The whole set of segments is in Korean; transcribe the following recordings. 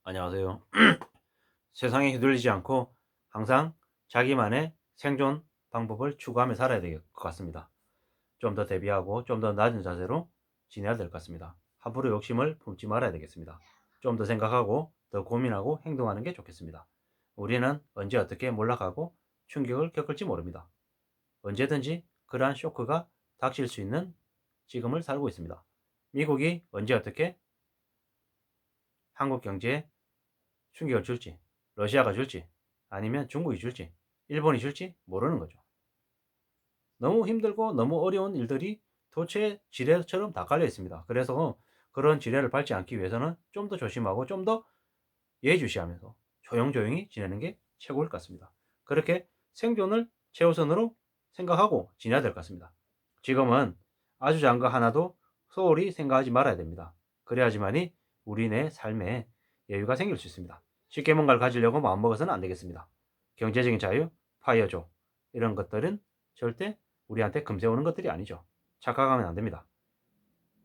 안녕하세요. 세상에 휘둘리지 않고 항상 자기만의 생존 방법을 추구하며 살아야 될 것 같습니다. 좀 더 대비하고 좀 더 낮은 자세로 지내야 될 것 같습니다. 함부로 욕심을 품지 말아야 되겠습니다. 좀 더 생각하고 더 고민하고 행동하는 게 좋겠습니다. 우리는 언제 어떻게 몰락하고 충격을 겪을지 모릅니다. 언제든지 그러한 쇼크가 닥칠 수 있는 지금을 살고 있습니다. 미국이 언제 어떻게 한국 경제에 충격을 줄지, 러시아가 줄지, 아니면 중국이 줄지, 일본이 줄지 모르는 거죠. 너무 힘들고 너무 어려운 일들이 도처에 지뢰처럼 다 깔려 있습니다. 그래서 그런 지뢰를 밟지 않기 위해서는 좀 더 조심하고 좀 더 예의주시하면서 조용조용히 지내는 게 최고일 것 같습니다. 그렇게 생존을 최우선으로 생각하고 지내야 될 것 같습니다. 지금은 아주 작은 거 하나도 소홀히 생각하지 말아야 됩니다. 그래야지만이 우리네 삶에 여유가 생길 수 있습니다. 쉽게 뭔가를 가지려고 마음먹어서는 안 되겠습니다. 경제적인 자유, 파이어족 이런 것들은 절대 우리한테 금세 오는 것들이 아니죠. 착각하면 안 됩니다.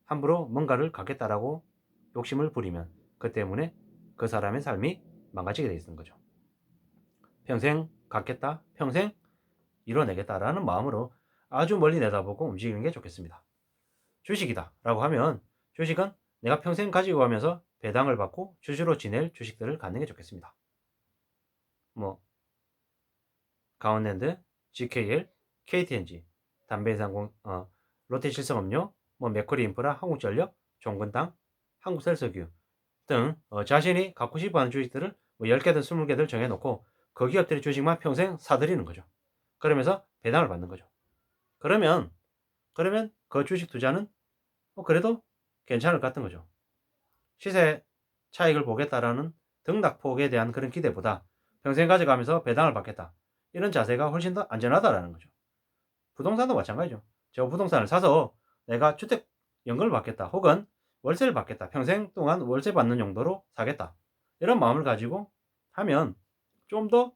함부로 뭔가를 갖겠다라고 욕심을 부리면 그 때문에 그 사람의 삶이 망가지게 되어 있는 거죠. 평생 갖겠다, 평생 이뤄내겠다라는 마음으로 아주 멀리 내다보고 움직이는 게 좋겠습니다. 주식이다 라고 하면 주식은 내가 평생 가지고 가면서 배당을 받고 주주로 지낼 주식들을 갖는 게 좋겠습니다. 뭐 강원랜드, GKL, KTNG, 담배상공, 롯데실성음료, 뭐 맥쿼리인프라, 한국전력, 종근당, 한국셀석유 등 자신이 갖고 싶어하는 주식들을 뭐 10개든 20개들 정해놓고 그 기업들의 주식만 평생 사들이는 거죠. 그러면서 배당을 받는 거죠. 그러면 그 주식 투자는 그래도 괜찮을 것 같은 거죠. 시세 차익을 보겠다라는 등락폭에 대한 그런 기대보다 평생 가져가면서 배당을 받겠다. 이런 자세가 훨씬 더 안전하다라는 거죠. 부동산도 마찬가지죠. 저 부동산을 사서 내가 주택 연금을 받겠다. 혹은 월세를 받겠다. 평생 동안 월세 받는 용도로 사겠다. 이런 마음을 가지고 하면 좀 더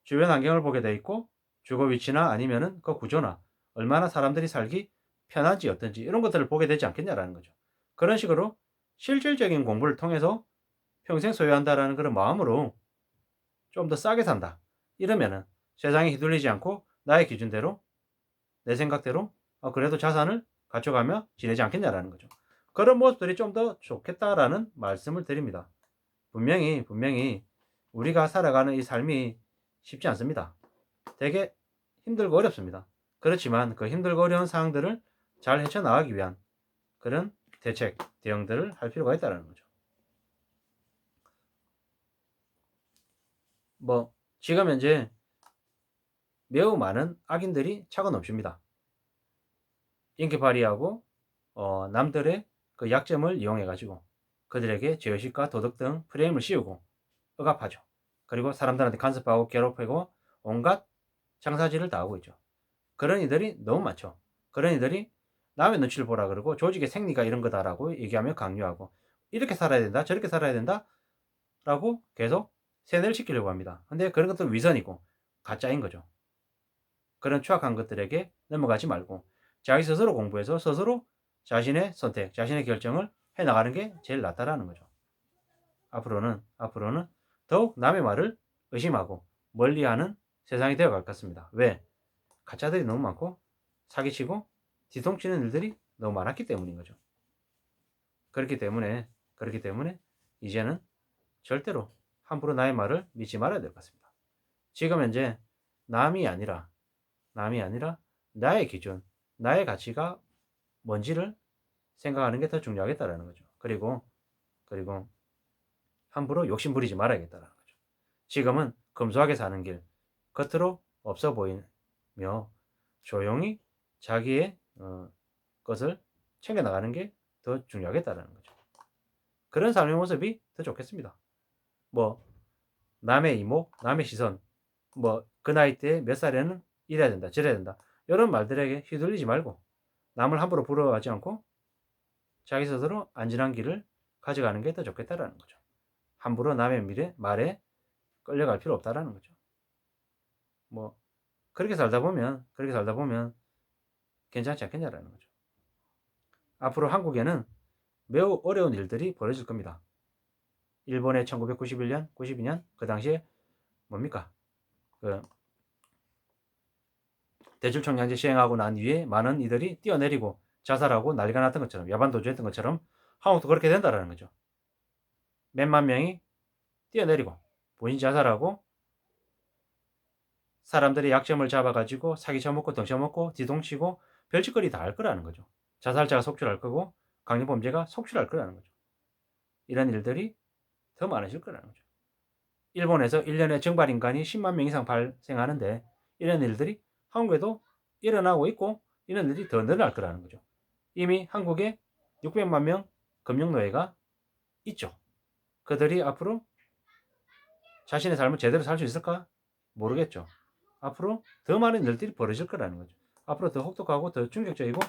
주변 환경을 보게 돼 있고 주거 위치나 아니면은 그 구조나 얼마나 사람들이 살기 편한지 어떤지 이런 것들을 보게 되지 않겠냐라는 거죠. 그런 식으로 실질적인 공부를 통해서 평생 소유한다라는 그런 마음으로 좀 더 싸게 산다. 이러면은 세상에 휘둘리지 않고 나의 기준대로 내 생각대로 그래도 자산을 갖춰가며 지내지 않겠냐라는 거죠. 그런 모습들이 좀 더 좋겠다라는 말씀을 드립니다. 분명히 우리가 살아가는 이 삶이 쉽지 않습니다. 되게 힘들고 어렵습니다. 그렇지만 그 힘들고 어려운 상황들을 잘 헤쳐나가기 위한 그런 대책, 대응들을 할 필요가 있다는 거죠. 뭐 지금 현재 매우 많은 악인들이 차고 넘칩니다. 인기발휘하고 남들의 그 약점을 이용해 가지고 그들에게 죄의식과 도덕 등 프레임을 씌우고 억압하죠. 그리고 사람들한테 간섭하고 괴롭히고 온갖 장사지를 다 하고 있죠. 그런 이들이 너무 많죠. 그런 이들이 남의 눈치를 보라 그러고 조직의 생리가 이런 거다라고 얘기하며 강요하고 이렇게 살아야 된다, 저렇게 살아야 된다라고 계속 세뇌를 시키려고 합니다. 근데 그런 것도 위선이고 가짜인 거죠. 그런 추악한 것들에게 넘어가지 말고 자기 스스로 공부해서 스스로 자신의 선택, 자신의 결정을 해 나가는 게 제일 낫다라는 거죠. 앞으로는 더욱 남의 말을 의심하고 멀리하는 세상이 되어 갈 것 같습니다. 왜? 가짜들이 너무 많고 사기치고 뒤통치는 일들이 너무 많았기 때문인 거죠. 그렇기 때문에 이제는 절대로 함부로 나의 말을 믿지 말아야 될 것 같습니다. 지금 현재 남이 아니라 남이 아니라 나의 기준, 나의 가치가 뭔지를 생각하는 게 더 중요하겠다라는 거죠. 그리고 함부로 욕심 부리지 말아야겠다라는 거죠. 지금은 검소하게 사는 길, 겉으로 없어 보이며 조용히 자기의 것을 챙겨 나가는 게 더 중요하겠다라는 거죠. 그런 삶의 모습이 더 좋겠습니다. 뭐 남의 이목, 남의 시선, 뭐 그 나이 때 몇 살에는 이래야 된다, 저래야 된다. 이런 말들에게 휘둘리지 말고 남을 함부로 부러워하지 않고 자기 스스로 안전한 길을 가져가는 게 더 좋겠다라는 거죠. 함부로 남의 말에 끌려갈 필요 없다라는 거죠. 뭐 그렇게 살다 보면 괜찮지 않겠냐라는 거죠. 앞으로 한국에는 매우 어려운 일들이 벌어질 겁니다. 일본의 1991년, 92년 그 당시에 뭡니까? 그 대출총량제 시행하고 난 뒤에 많은 이들이 뛰어내리고 자살하고 난리가 났던 것처럼 야반 도주했던 것처럼 한국도 그렇게 된다라는 거죠. 몇만 명이 뛰어내리고 본인 자살하고 사람들이 약점을 잡아가지고 사기 쳐먹고 덩쳐먹고 뒤동치고 별짓거리 다 할 거라는 거죠. 자살자가 속출할 거고 강력범죄가 속출할 거라는 거죠. 이런 일들이 더 많아질 거라는 거죠. 일본에서 1년에 증발인간이 10만 명 이상 발생하는데 이런 일들이 한국에도 일어나고 있고 이런 일들이 더 늘어날 거라는 거죠. 이미 한국에 600만 명 금융노예가 있죠. 그들이 앞으로 자신의 삶을 제대로 살 수 있을까? 모르겠죠. 앞으로 더 많은 일들이 벌어질 거라는 거죠. 앞으로 더 혹독하고 더 충격적이고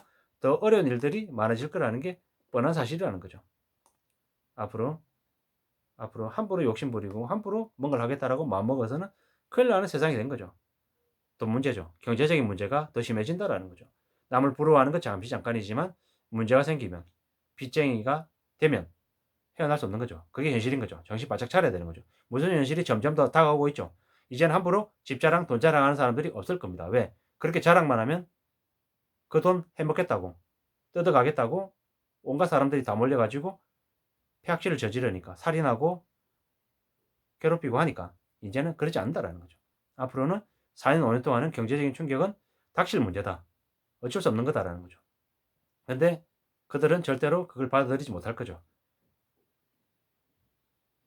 더 어려운 일들이 많아질 거라는 게 뻔한 사실이라는 거죠. 앞으로 함부로 욕심 부리고 함부로 뭔가를 하겠다라고 마음먹어서는 큰일 나는 세상이 된 거죠. 돈 문제죠. 경제적인 문제가 더 심해진다라는 거죠. 남을 부러워하는 건 잠시 잠깐이지만 문제가 생기면 빚쟁이가 되면 헤어날 수 없는 거죠. 그게 현실인 거죠. 정신 바짝 차려야 되는 거죠. 무슨 현실이 점점 더 다가오고 있죠. 이제는 함부로 집 자랑, 돈 자랑하는 사람들이 없을 겁니다. 왜? 그렇게 자랑만 하면 그 돈 해먹겠다고 뜯어가겠다고 온갖 사람들이 다 몰려가지고 폐악질을 저지르니까 살인하고 괴롭히고 하니까 이제는 그러지 않는다라는 거죠. 앞으로는 4년, 5년 동안은 경제적인 충격은 닥칠 문제다. 어쩔 수 없는 거다라는 거죠. 근데 그들은 절대로 그걸 받아들이지 못할 거죠.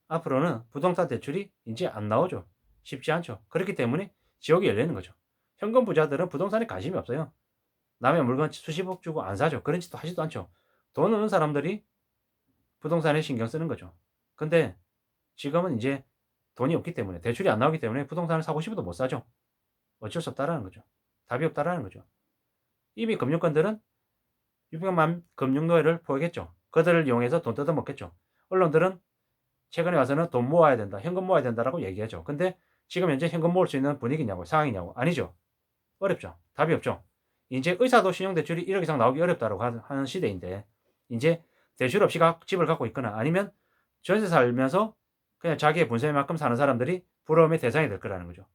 앞으로는 부동산 대출이 이제 안 나오죠. 쉽지 않죠. 그렇기 때문에 지옥이 열리는 거죠. 현금 부자들은 부동산에 관심이 없어요. 남의 물건 수십억 주고 안 사죠. 그런 짓도 하지도 않죠. 돈 없는 사람들이 부동산에 신경 쓰는 거죠. 근데 지금은 이제 돈이 없기 때문에 대출이 안 나오기 때문에 부동산을 사고 싶어도 못 사죠. 어쩔 수 없다라는 거죠. 답이 없다라는 거죠. 이미 금융권들은 유명한 금융노예를 포획했죠. 그들을 이용해서 돈 뜯어먹겠죠. 언론들은 최근에 와서는 돈 모아야 된다, 현금 모아야 된다라고 얘기하죠. 근데 지금 현재 현금 모을 수 있는 분위기냐고, 상황이냐고. 아니죠. 어렵죠. 답이 없죠. 이제 의사도 신용대출이 1억 이상 나오기 어렵다고 하는 시대인데 이제 대출 없이 집을 갖고 있거나 아니면 전세 살면서 그냥 자기의 분수만큼 사는 사람들이 부러움의 대상이 될 거라는 거죠.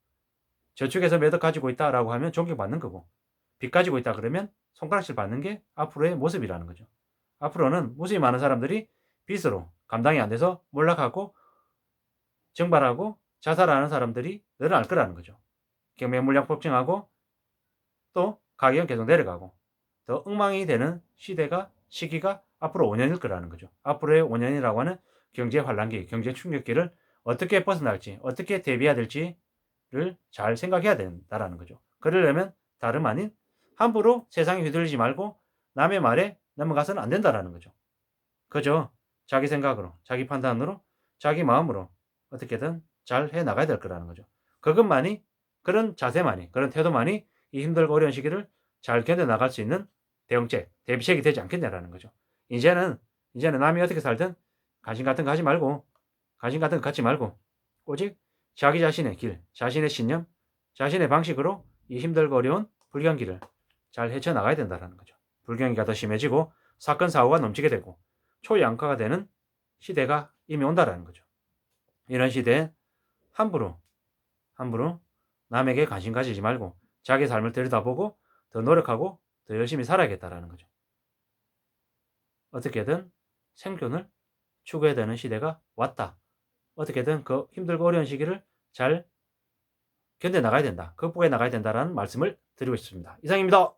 저축해서 몇 억 가지고 있다라고 하면 존경받는 거고 빚 가지고 있다 그러면 손가락질 받는 게 앞으로의 모습이라는 거죠. 앞으로는 무수히 많은 사람들이 빚으로 감당이 안 돼서 몰락하고 증발하고 자살하는 사람들이 늘어날 거라는 거죠. 경매 물량 폭증하고 또 가격은 계속 내려가고 더 엉망이 되는 시기가 앞으로 5년일 거라는 거죠. 앞으로의 5년이라고 하는 경제 환란기, 경제 충격기를 어떻게 벗어날지, 어떻게 대비해야 될지를 잘 생각해야 된다라는 거죠. 그러려면 다름 아닌 함부로 세상에 휘둘리지 말고 남의 말에 넘어가서는 안 된다라는 거죠. 그저 자기 생각으로, 자기 판단으로, 자기 마음으로 어떻게든 잘 해 나가야 될 거라는 거죠. 그것만이, 그런 자세만이, 그런 태도만이 이 힘들고 어려운 시기를 잘 견뎌 나갈 수 있는 대응책, 대비책이 되지 않겠냐라는 거죠. 이제는 남이 어떻게 살든 관심 같은 거 하지 말고, 관심 같은 거 갖지 말고, 오직 자기 자신의 길, 자신의 신념, 자신의 방식으로 이 힘들고 어려운 불경기를 잘 헤쳐나가야 된다는 거죠. 불경기가 더 심해지고 사건, 사고가 넘치게 되고 초양가가 되는 시대가 이미 온다라는 거죠. 이런 시대에 함부로 남에게 관심 가지지 말고 자기 삶을 들여다보고 더 노력하고 더 열심히 살아야겠다라는 거죠. 어떻게든 생존을 추구해야 되는 시대가 왔다. 어떻게든 그 힘들고 어려운 시기를 잘 견뎌 나가야 된다. 극복해 나가야 된다라는 말씀을 드리고 싶습니다. 이상입니다.